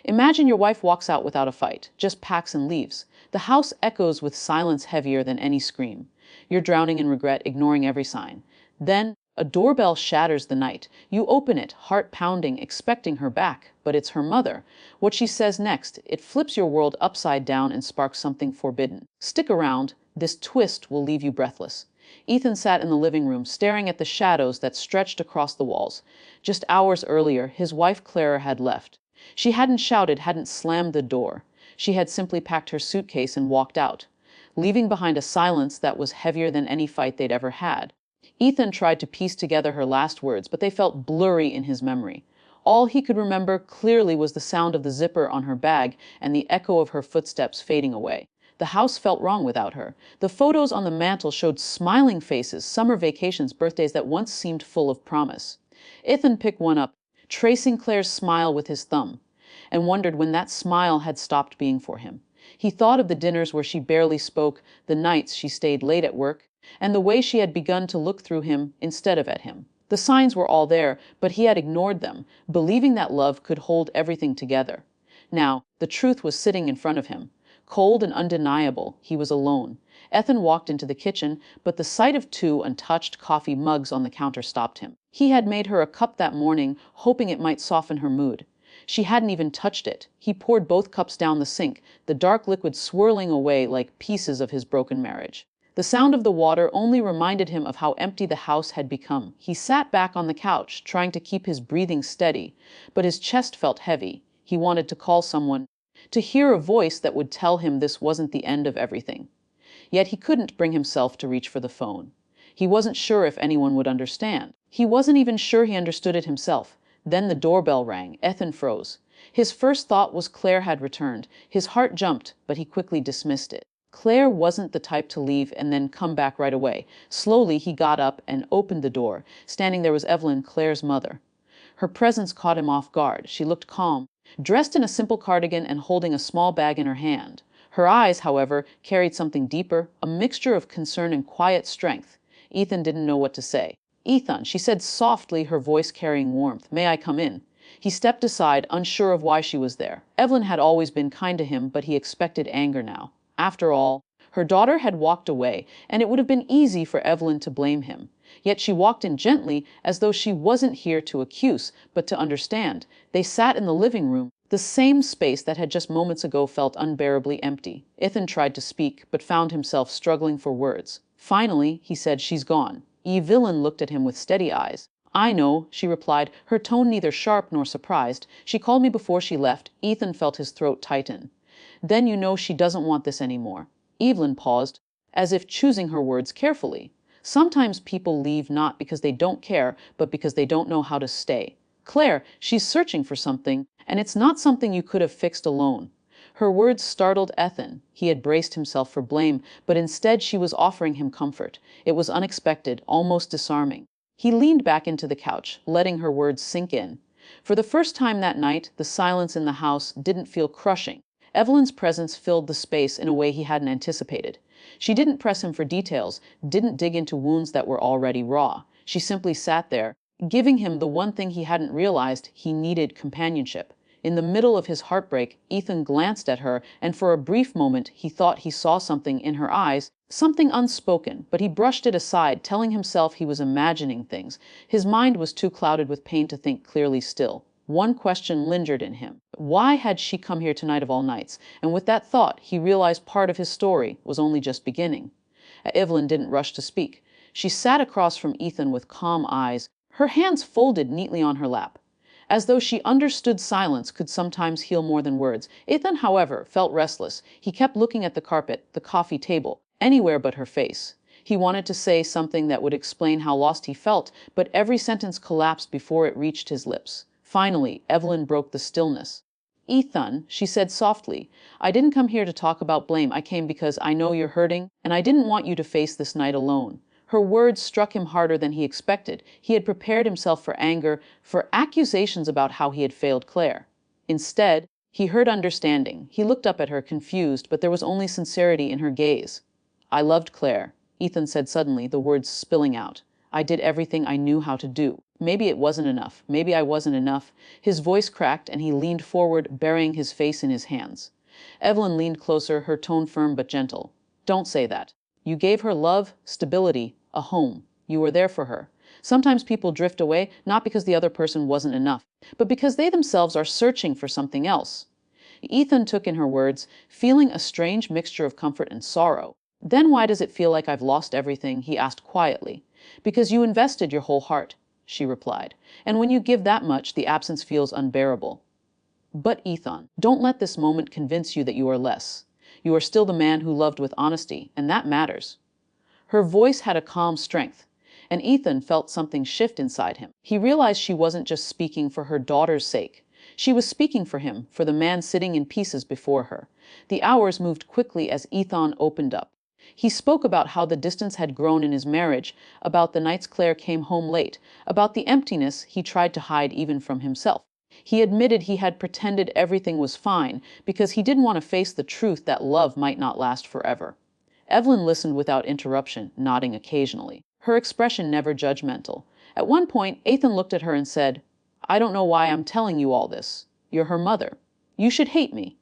Imagine your wife walks out without a fight, just packs and leaves. The house echoes with silence heavier than any scream. You're drowning in regret, ignoring every sign. Then, a doorbell shatters the night. You open it, heart pounding, expecting her back, but it's her mother. What she says next, it flips your world upside down and sparks something forbidden. Stick around, this twist will leave you breathless. Ethan sat in the living room, staring at the shadows that stretched across the walls. Just hours earlier, his wife Clara had left. She hadn't shouted, hadn't slammed the door. She had simply packed her suitcase and walked out, leaving behind a silence that was heavier than any fight they'd ever had. Ethan tried to piece together her last words, but they felt blurry in his memory. All he could remember clearly was the sound of the zipper on her bag and the echo of her footsteps fading away. The house felt wrong without her. The photos on the mantel showed smiling faces, summer vacations, birthdays that once seemed full of promise. Ethan picked one up, tracing Claire's smile with his thumb, and wondered when that smile had stopped being for him. He thought of the dinners where she barely spoke, the nights she stayed late at work, and the way she had begun to look through him instead of at him. The signs were all there, but he had ignored them, believing that love could hold everything together. Now, the truth was sitting in front of him. Cold and undeniable, he was alone. Ethan walked into the kitchen, but the sight of two untouched coffee mugs on the counter stopped him. He had made her a cup that morning, hoping it might soften her mood. She hadn't even touched it. He poured both cups down the sink, the dark liquid swirling away like pieces of his broken marriage. The sound of the water only reminded him of how empty the house had become. He sat back on the couch, trying to keep his breathing steady, but his chest felt heavy. He wanted to call someone, to hear a voice that would tell him this wasn't the end of everything. Yet he couldn't bring himself to reach for the phone. He wasn't sure if anyone would understand. He wasn't even sure he understood it himself. Then the doorbell rang. Ethan froze. His first thought was Claire had returned. His heart jumped, but he quickly dismissed it. Claire wasn't the type to leave and then come back right away. Slowly, he got up and opened the door. Standing there was Evelyn, Claire's mother. Her presence caught him off guard. She looked calm, dressed in a simple cardigan and holding a small bag in her hand. Her eyes, however, carried something deeper, a mixture of concern and quiet strength. Ethan didn't know what to say. "Ethan," she said softly, her voice carrying warmth. "May I come in?" He stepped aside, unsure of why she was there. Evelyn had always been kind to him, but he expected anger now. After all, her daughter had walked away, and it would have been easy for Evelyn to blame him. Yet she walked in gently, as though she wasn't here to accuse, but to understand. They sat in the living room, the same space that had just moments ago felt unbearably empty. Ethan tried to speak, but found himself struggling for words. Finally, he said, "She's gone." Evelyn looked at him with steady eyes. "I know," she replied, her tone neither sharp nor surprised. "She called me before she left." Ethan felt his throat tighten. "Then you know she doesn't want this anymore." Evelyn paused, as if choosing her words carefully. "Sometimes people leave not because they don't care, but because they don't know how to stay. Claire, she's searching for something, and it's not something you could have fixed alone." Her words startled Ethan. He had braced himself for blame, but instead she was offering him comfort. It was unexpected, almost disarming. He leaned back into the couch, letting her words sink in. For the first time that night, the silence in the house didn't feel crushing. Evelyn's presence filled the space in a way he hadn't anticipated. She didn't press him for details, didn't dig into wounds that were already raw. She simply sat there, giving him the one thing he hadn't realized: he needed companionship. In the middle of his heartbreak, Ethan glanced at her, and for a brief moment he thought he saw something in her eyes, something unspoken, but he brushed it aside, telling himself he was imagining things. His mind was too clouded with pain to think clearly still. One question lingered in him. Why had she come here tonight of all nights? And with that thought, he realized part of his story was only just beginning. Evelyn didn't rush to speak. She sat across from Ethan with calm eyes, her hands folded neatly on her lap, as though she understood silence could sometimes heal more than words. Ethan, however, felt restless. He kept looking at the carpet, the coffee table, anywhere but her face. He wanted to say something that would explain how lost he felt, but every sentence collapsed before it reached his lips. Finally, Evelyn broke the stillness. "Ethan," she said softly, "I didn't come here to talk about blame. I came because I know you're hurting, and I didn't want you to face this night alone." Her words struck him harder than he expected. He had prepared himself for anger, for accusations about how he had failed Claire. Instead, he heard understanding. He looked up at her, confused, but there was only sincerity in her gaze. "I loved Claire," Ethan said suddenly, the words spilling out. I did everything I knew how to do. Maybe it wasn't enough. Maybe I wasn't enough. His voice cracked and he leaned forward, burying his face in his hands. Evelyn leaned closer, her tone firm but gentle. Don't say that. You gave her love, stability, a home. You were there for her. Sometimes people drift away, not because the other person wasn't enough, but because they themselves are searching for something else. Ethan took in her words, feeling a strange mixture of comfort and sorrow. Then why does it feel like I've lost everything? He asked quietly. Because you invested your whole heart, she replied. And when you give that much, the absence feels unbearable. But Ethan, don't let this moment convince you that you are less. You are still the man who loved with honesty, and that matters. Her voice had a calm strength, and Ethan felt something shift inside him. He realized she wasn't just speaking for her daughter's sake. She was speaking for him, for the man sitting in pieces before her. The hours moved quickly as Ethan opened up. He spoke about how the distance had grown in his marriage, about the nights Claire came home late, about the emptiness he tried to hide even from himself. He admitted he had pretended everything was fine because he didn't want to face the truth that love might not last forever. Evelyn listened without interruption, nodding occasionally. Her expression never judgmental. At one point, Ethan looked at her and said, I don't know why I'm telling you all this. You're her mother. You should hate me.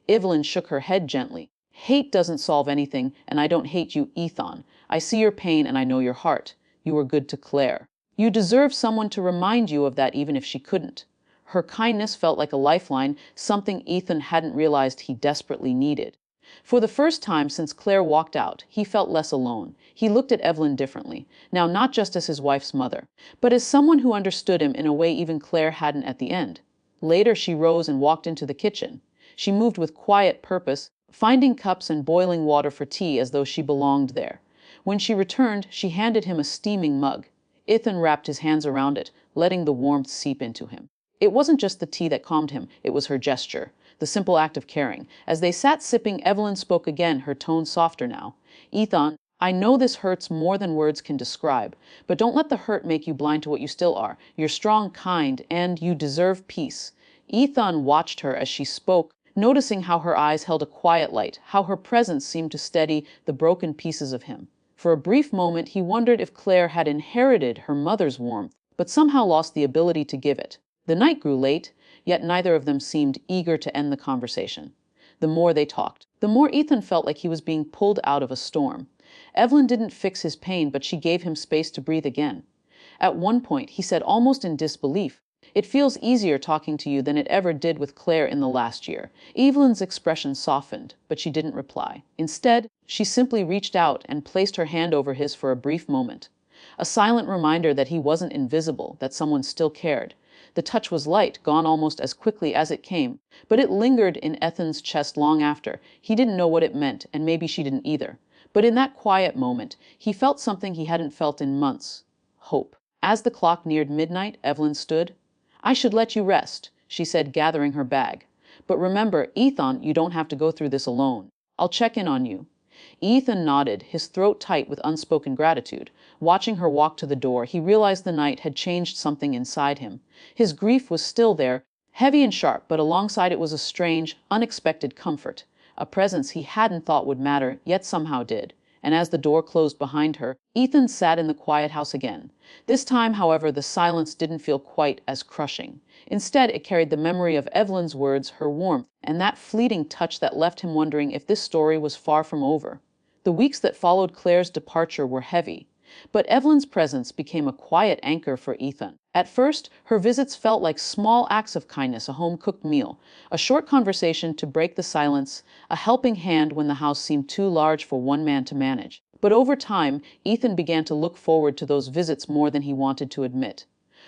Evelyn shook her head gently. Hate doesn't solve anything, and I don't hate you, Ethan. I see your pain and I know your heart. You were good to Claire. You deserve someone to remind you of that even if she couldn't. Her kindness felt like a lifeline, something Ethan hadn't realized he desperately needed. For the first time since Claire walked out, he felt less alone. He looked at Evelyn differently, now not just as his wife's mother, but as someone who understood him in a way even Claire hadn't at the end. Later she rose and walked into the kitchen. She moved with quiet purpose, finding cups and boiling water for tea as though she belonged there. When she returned, she handed him a steaming mug. Ethan wrapped his hands around it, letting the warmth seep into him. It wasn't just the tea that calmed him, it was her gesture, the simple act of caring. As they sat sipping, Evelyn spoke again, her tone softer now. Ethan, I know this hurts more than words can describe, but don't let the hurt make you blind to what you still are. You're strong, kind, and you deserve peace. Ethan watched her as she spoke, noticing how her eyes held a quiet light, how her presence seemed to steady the broken pieces of him. For a brief moment, he wondered if Claire had inherited her mother's warmth, but somehow lost the ability to give it. The night grew late, yet neither of them seemed eager to end the conversation. The more they talked, the more Ethan felt like he was being pulled out of a storm. Evelyn didn't fix his pain, but she gave him space to breathe again. At one point, he said almost in disbelief, It feels easier talking to you than it ever did with Claire in the last year. Evelyn's expression softened, but she didn't reply. Instead, she simply reached out and placed her hand over his for a brief moment. A silent reminder that he wasn't invisible, that someone still cared. The touch was light, gone almost as quickly as it came, but it lingered in Ethan's chest long after. He didn't know what it meant, and maybe she didn't either. But in that quiet moment, he felt something he hadn't felt in months. Hope. As the clock neared midnight, Evelyn stood. I should let you rest, she said, gathering her bag. But remember, Ethan, you don't have to go through this alone. I'll check in on you. Ethan nodded, his throat tight with unspoken gratitude. Watching her walk to the door, he realized the night had changed something inside him. His grief was still there, heavy and sharp, but alongside it was a strange, unexpected comfort, a presence he hadn't thought would matter, yet somehow did. And as the door closed behind her, Ethan sat in the quiet house again. This time, however, the silence didn't feel quite as crushing. Instead, it carried the memory of Evelyn's words, her warmth, and that fleeting touch that left him wondering if this story was far from over. The weeks that followed Claire's departure were heavy, but Evelyn's presence became a quiet anchor for Ethan. At first, her visits felt like small acts of kindness, a home-cooked meal, a short conversation to break the silence, a helping hand when the house seemed too large for one man to manage. But over time, Ethan began to look forward to those visits more than he wanted to admit.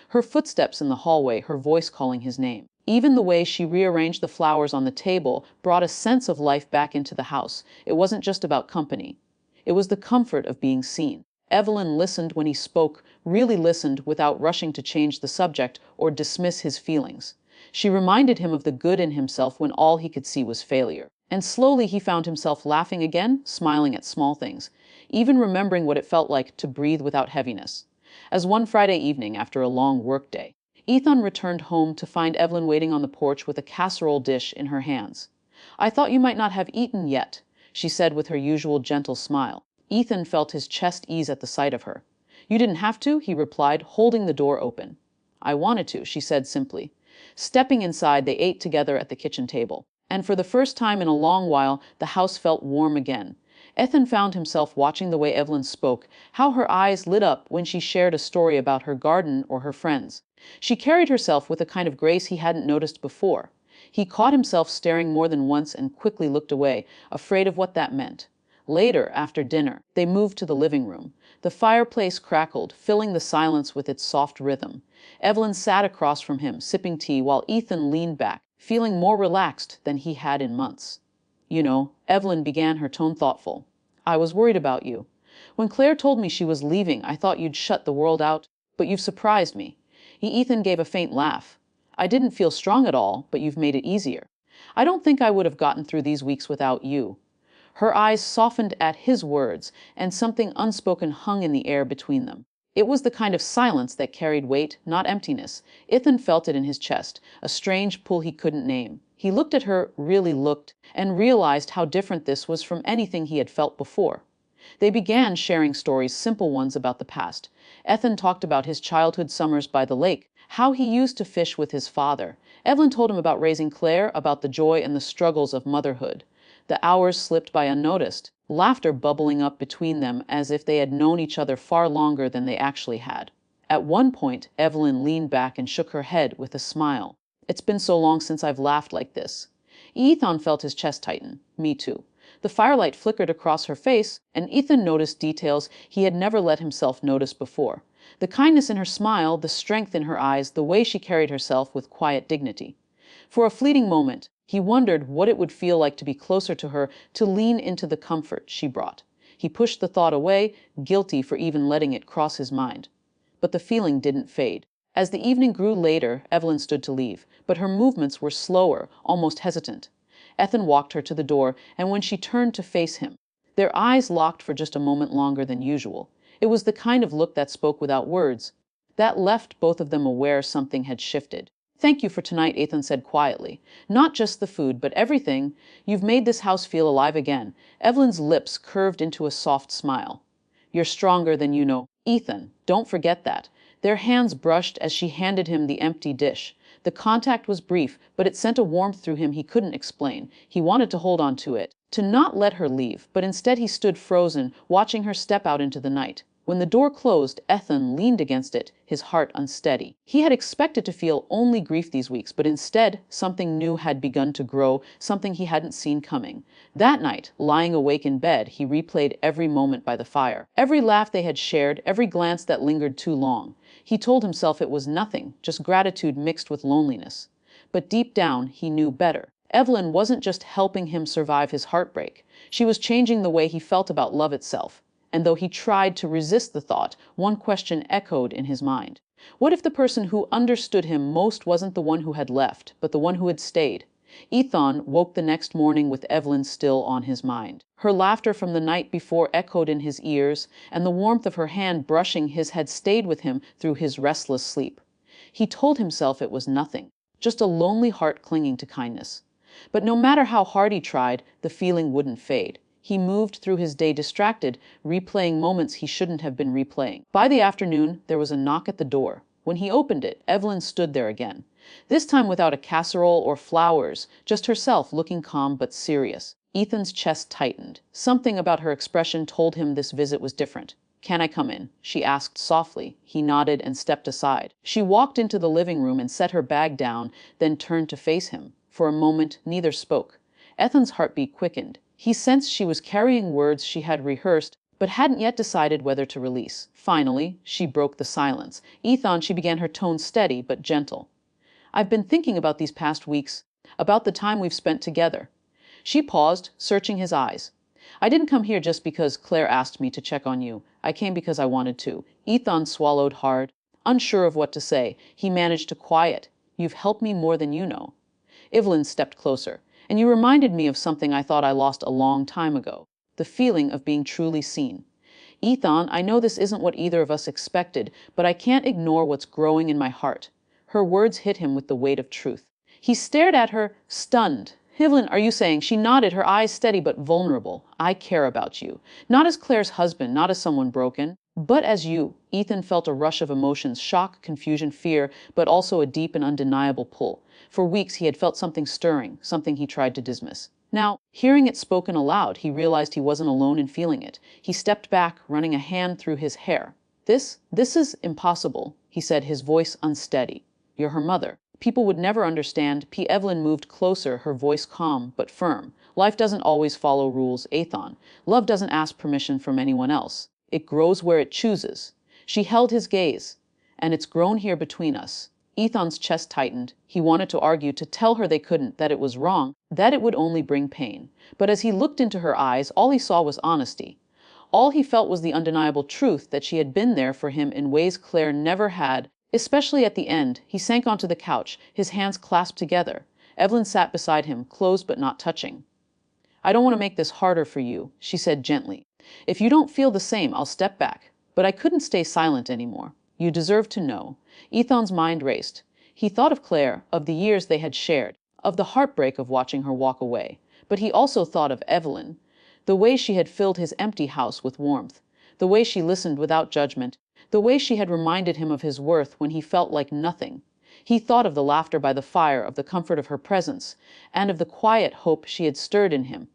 Her footsteps in the hallway, her voice calling his name. Even the way she rearranged the flowers on the table brought a sense of life back into the house. It wasn't just about company. It was the comfort of being seen. Evelyn listened when he spoke, really listened without rushing to change the subject or dismiss his feelings. She reminded him of the good in himself when all he could see was failure. And slowly he found himself laughing again, smiling at small things, even remembering what it felt like to breathe without heaviness. As one Friday evening, after a long workday, Ethan returned home to find Evelyn waiting on the porch with a casserole dish in her hands. I thought you might not have eaten yet, she said with her usual gentle smile. Ethan felt his chest ease at the sight of her. You didn't have to, he replied, holding the door open. I wanted to, she said simply. Stepping inside, they ate together at the kitchen table. And for the first time in a long while, the house felt warm again. Ethan found himself watching the way Evelyn spoke, how her eyes lit up when she shared a story about her garden or her friends. She carried herself with a kind of grace he hadn't noticed before. He caught himself staring more than once and quickly looked away, afraid of what that meant. Later, after dinner, they moved to the living room. The fireplace crackled, filling the silence with its soft rhythm. Evelyn sat across from him, sipping tea, while Ethan leaned back, feeling more relaxed than he had in months. You know, Evelyn began, her tone thoughtful. I was worried about you. When Claire told me she was leaving, I thought you'd shut the world out, but you've surprised me. Ethan gave a faint laugh. I didn't feel strong at all, but you've made it easier. I don't think I would have gotten through these weeks without you. Her eyes softened at his words, and something unspoken hung in the air between them. It was the kind of silence that carried weight, not emptiness. Ethan felt it in his chest, a strange pull he couldn't name. He looked at her, really looked, and realized how different this was from anything he had felt before. They began sharing stories, simple ones about the past. Ethan talked about his childhood summers by the lake, how he used to fish with his father. Evelyn told him about raising Claire, about the joy and the struggles of motherhood. The hours slipped by unnoticed, laughter bubbling up between them as if they had known each other far longer than they actually had. At one point, Evelyn leaned back and shook her head with a smile. It's been so long since I've laughed like this. Ethan felt his chest tighten. Me too. The firelight flickered across her face, and Ethan noticed details he had never let himself notice before. The kindness in her smile, the strength in her eyes, the way she carried herself with quiet dignity. For a fleeting moment, he wondered what it would feel like to be closer to her, to lean into the comfort she brought. He pushed the thought away, guilty for even letting it cross his mind. But the feeling didn't fade. As the evening grew later, Evelyn stood to leave, but her movements were slower, almost hesitant. Ethan walked her to the door, and when she turned to face him, their eyes locked for just a moment longer than usual. It was the kind of look that spoke without words. That left both of them aware something had shifted. Thank you for tonight, Ethan said quietly. Not just the food, but everything. You've made this house feel alive again. Evelyn's lips curved into a soft smile. You're stronger than you know. Ethan, don't forget that. Their hands brushed as she handed him the empty dish. The contact was brief, but it sent a warmth through him he couldn't explain. He wanted to hold on to it, to not let her leave, but instead he stood frozen, watching her step out into the night. When the door closed, Ethan leaned against it, his heart unsteady. He had expected to feel only grief these weeks, but instead, something new had begun to grow, something he hadn't seen coming. That night, lying awake in bed, he replayed every moment by the fire. Every laugh they had shared, every glance that lingered too long. He told himself it was nothing, just gratitude mixed with loneliness. But deep down, he knew better. Evelyn wasn't just helping him survive his heartbreak. She was changing the way he felt about love itself. And though he tried to resist the thought, one question echoed in his mind. What if the person who understood him most wasn't the one who had left, but the one who had stayed? Ethan woke the next morning with Evelyn still on his mind. Her laughter from the night before echoed in his ears, and the warmth of her hand brushing his had stayed with him through his restless sleep. He told himself it was nothing, just a lonely heart clinging to kindness. But no matter how hard he tried, the feeling wouldn't fade. He moved through his day distracted, replaying moments he shouldn't have been replaying. By the afternoon, there was a knock at the door. When he opened it, Evelyn stood there again. This time without a casserole or flowers, just herself looking calm but serious. Ethan's chest tightened. Something about her expression told him this visit was different. Can I come in? She asked softly. He nodded and stepped aside. She walked into the living room and set her bag down, then turned to face him. For a moment, neither spoke. Ethan's heartbeat quickened. He sensed she was carrying words she had rehearsed, but hadn't yet decided whether to release. Finally, she broke the silence. Ethan, she began, her tone steady but gentle. I've been thinking about these past weeks, about the time we've spent together. She paused, searching his eyes. I didn't come here just because Claire asked me to check on you. I came because I wanted to. Ethan swallowed hard. Unsure of what to say, he managed to quiet. You've helped me more than you know. Evelyn stepped closer. And you reminded me of something I thought I lost a long time ago. The feeling of being truly seen. Ethan, I know this isn't what either of us expected, but I can't ignore what's growing in my heart. Her words hit him with the weight of truth. He stared at her, stunned. Evelyn, are you saying? She nodded, her eyes steady but vulnerable. I care about you. Not as Claire's husband, not as someone broken. But as you, Ethan felt a rush of emotions, shock, confusion, fear, but also a deep and undeniable pull. For weeks he had felt something stirring, something he tried to dismiss. Now, hearing it spoken aloud, he realized he wasn't alone in feeling it. He stepped back, running a hand through his hair. This is impossible, he said, his voice unsteady. You're her mother. People would never understand. Evelyn moved closer, her voice calm but firm. Life doesn't always follow rules, Ethan. Love doesn't ask permission from anyone else. It grows where it chooses. She held his gaze. And it's grown here between us. Ethan's chest tightened. He wanted to argue, to tell her they couldn't, that it was wrong, that it would only bring pain. But as he looked into her eyes, all he saw was honesty. All he felt was the undeniable truth that she had been there for him in ways Claire never had, especially at the end. He sank onto the couch, his hands clasped together. Evelyn sat beside him, close but not touching. I don't want to make this harder for you, she said gently. If you don't feel the same, I'll step back. But I couldn't stay silent anymore. You deserve to know. Ethan's mind raced. He thought of Claire, of the years they had shared, of the heartbreak of watching her walk away. But he also thought of Evelyn, the way she had filled his empty house with warmth, the way she listened without judgment, the way she had reminded him of his worth when he felt like nothing. He thought of the laughter by the fire, of the comfort of her presence, and of the quiet hope she had stirred in him.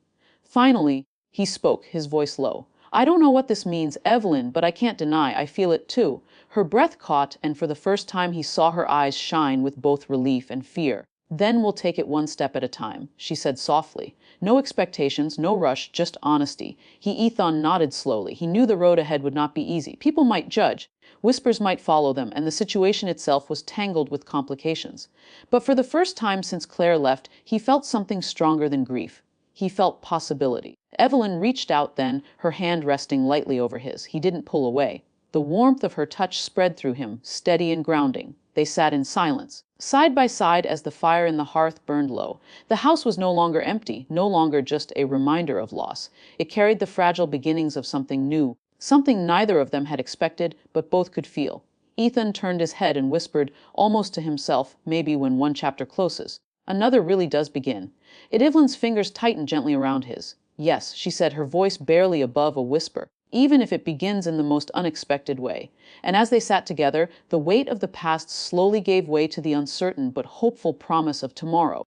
Finally, he spoke, his voice low. I don't know what this means, Evelyn, but I can't deny I feel it too. Her breath caught, and for the first time he saw her eyes shine with both relief and fear. Then we'll take it one step at a time, she said softly. No expectations, no rush, just honesty. Ethan nodded slowly. He knew the road ahead would not be easy. People might judge. Whispers might follow them, and the situation itself was tangled with complications. But for the first time since Claire left, he felt something stronger than grief. He felt possibility. Evelyn reached out then, her hand resting lightly over his. He didn't pull away. The warmth of her touch spread through him, steady and grounding. They sat in silence, side by side as the fire in the hearth burned low. The house was no longer empty, no longer just a reminder of loss. It carried the fragile beginnings of something new, something neither of them had expected, but both could feel. Ethan turned his head and whispered, almost to himself, maybe when one chapter closes, another really does begin. Evelyn's fingers tightened gently around his. Yes, she said, her voice barely above a whisper, even if it begins in the most unexpected way. And as they sat together, the weight of the past slowly gave way to the uncertain but hopeful promise of tomorrow.